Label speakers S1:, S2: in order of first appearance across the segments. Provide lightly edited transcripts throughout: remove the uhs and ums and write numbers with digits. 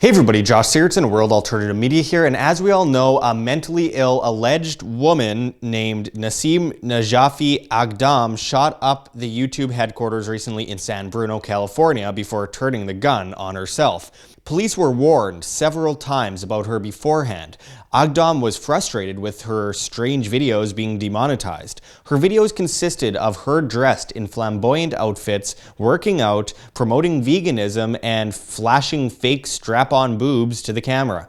S1: Hey everybody, Josh Sigurdson, World Alternative Media here, and as we all know, a mentally ill alleged woman named Nasim Najafi Aghdam shot up the YouTube headquarters recently in San Bruno, California before turning the gun on herself. Police were warned several times about her beforehand. Aghdam was frustrated with her strange videos being demonetized. Her videos consisted of her dressed in flamboyant outfits, working out, promoting veganism, and flashing fake strap-on boobs to the camera.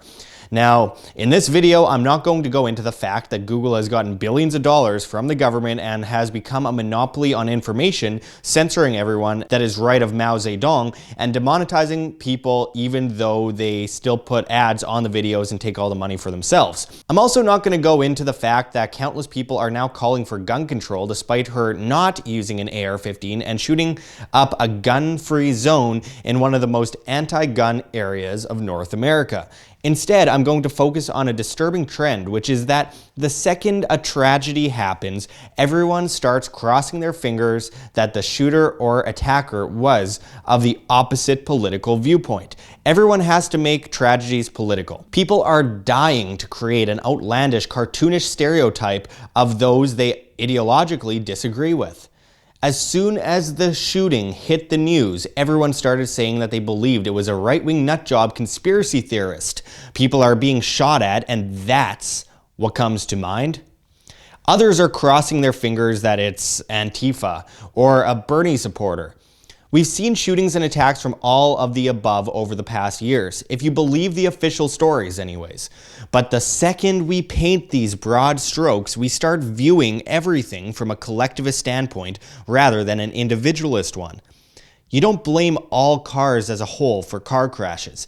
S1: Now, in this video, I'm not going to go into the fact that Google has gotten billions of dollars from the government and has become a monopoly on information, censoring everyone that is right of Mao Zedong, and demonetizing people even though they still put ads on the videos and take all the money for themselves. I'm also not going to go into the fact that countless people are now calling for gun control despite her not using an AR-15 and shooting up a gun-free zone in one of the most anti-gun areas of North America. Instead, I'm going to focus on a disturbing trend, which is that the second a tragedy happens, everyone starts crossing their fingers that the shooter or attacker was of the opposite political viewpoint. Everyone has to make tragedies political. People are dying to create an outlandish, cartoonish stereotype of those they ideologically disagree with. As soon as the shooting hit the news, everyone started saying that they believed it was a right-wing nutjob conspiracy theorist. People are being shot at, and that's what comes to mind. Others are crossing their fingers that it's Antifa or a Bernie supporter. We've seen shootings and attacks from all of the above over the past years, if you believe the official stories anyways. But the second we paint these broad strokes, we start viewing everything from a collectivist standpoint rather than an individualist one. You don't blame all cars as a whole for car crashes.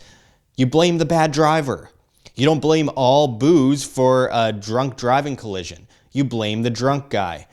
S1: You blame the bad driver. You don't blame all booze for a drunk driving collision. You blame the drunk guy.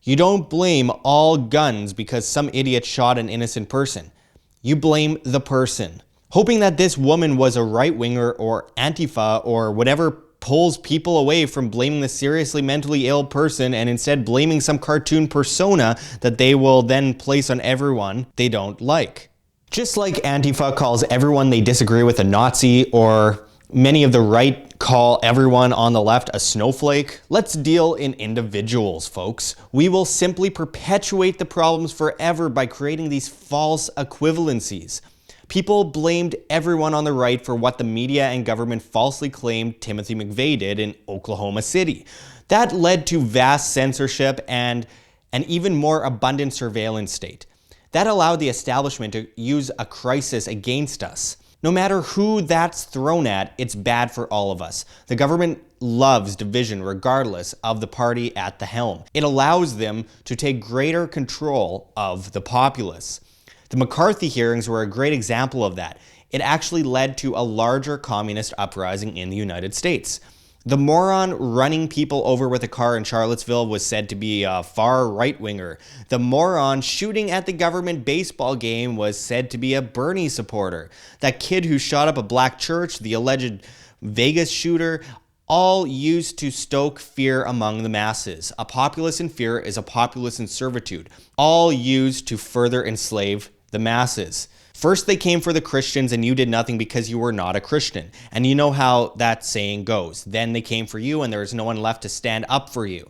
S1: You don't blame all guns because some idiot shot an innocent person. You blame the person. Hoping that this woman was a right-winger or Antifa or whatever pulls people away from blaming the seriously mentally ill person and instead blaming some cartoon persona that they will then place on everyone they don't like. Just like Antifa calls everyone they disagree with a Nazi, or many of the right call everyone on the left a snowflake, let's deal in individuals, folks. We will simply perpetuate the problems forever by creating these false equivalencies. People blamed everyone on the right for what the media and government falsely claimed Timothy McVeigh did in Oklahoma City. That led to vast censorship and an even more abundant surveillance state. That allowed the establishment to use a crisis against us. No matter who that's thrown at, it's bad for all of us. The government loves division regardless of the party at the helm. It allows them to take greater control of the populace. The McCarthy hearings were a great example of that. It actually led to a larger communist uprising in the United States. The moron running people over with a car in Charlottesville was said to be a far right-winger. The moron shooting at the government baseball game was said to be a Bernie supporter. That kid who shot up a black church, the alleged Vegas shooter, all used to stoke fear among the masses. A populace in fear is a populace in servitude, all used to further enslave the masses. First, they came for the Christians and you did nothing because you were not a Christian. And you know how that saying goes. Then they came for you and there is no one left to stand up for you.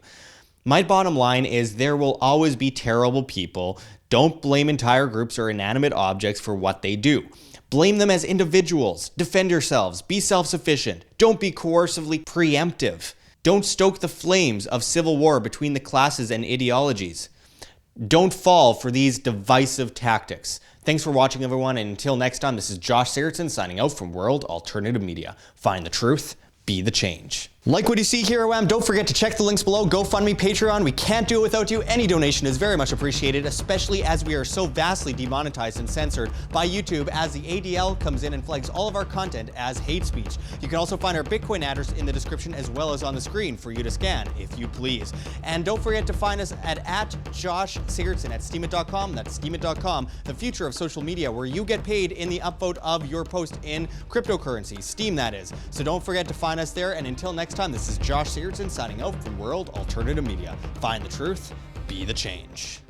S1: My bottom line is there will always be terrible people. Don't blame entire groups or inanimate objects for what they do. Blame them as individuals. Defend yourselves. Be self-sufficient. Don't be coercively preemptive. Don't stoke the flames of civil war between the classes and ideologies. Don't fall for these divisive tactics. Thanks for watching, everyone, and until next time, this is Josh Sigurdson signing out from World Alternative Media. Find the truth, be the change. Like what you see here, don't forget to check the links below. GoFundMe, Patreon. We can't do it without you. Any donation is very much appreciated, especially as we are so vastly demonetized and censored by YouTube as the ADL comes in and flags all of our content as hate speech. You can also find our Bitcoin address in the description as well as on the screen for you to scan, if you please. And don't forget to find us at Josh Sigurdson at steemit.com. That's steemit.com, the future of social media, where you get paid in the upvote of your post in cryptocurrency, Steem that is. So don't forget to find us there, and until next time, this is Josh Sigurdson signing out from World Alternative Media. Find the truth, be the change.